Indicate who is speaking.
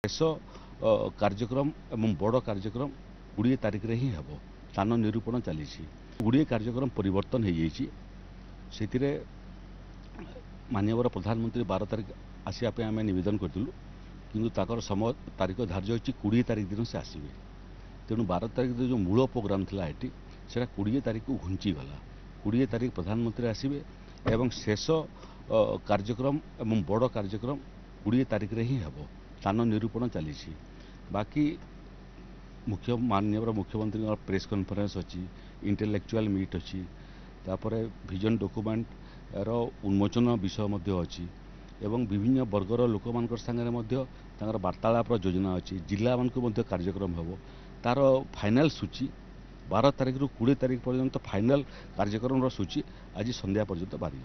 Speaker 1: शेष कार्यक्रम एवं बड़ कार्यक्रम 20 तारिख रे ही हेबो। स्थान निरूपण चली 20 कार्यक्रम परिवर्तन हो जाइए। माननीय प्रधानमंत्री 12 तारिख आसिया आम नवेदन करूँ किंतु ताकर समय तारिख धार्य होती 20 तारिख दिन से आसवे। तेणु 12 तारिख जो मूल प्रोग्राम थिला एटी सेटा 20 तारिख को घुंची गला। 20 तारिख प्रधानमंत्री आसवे एवं शेष कार्यक्रम एवं बड़ कार्यक्रम 20 तारिख रे ही हेबो। स्थान निरूपण चली बाकी माननीय मुख्यमंत्री प्रेस कॉन्फ्रेंस अच्छी, इंटेलेक्चुअल मीट अच्छी, तापरे विजन डॉक्यूमेंट रो उन्मोचन विषय मध्य अच्छी एवं विभिन्न वर्गर लोक मान संगे वार्तालाप योजना अच्छी। जिला मान कार्यक्रम हम तार फाइनाल सूची 12 तारिख रु 20 तारिख पर्यंत फाइनाल कार्यक्रम सूची आज संध्या पर्यंत बाहरी।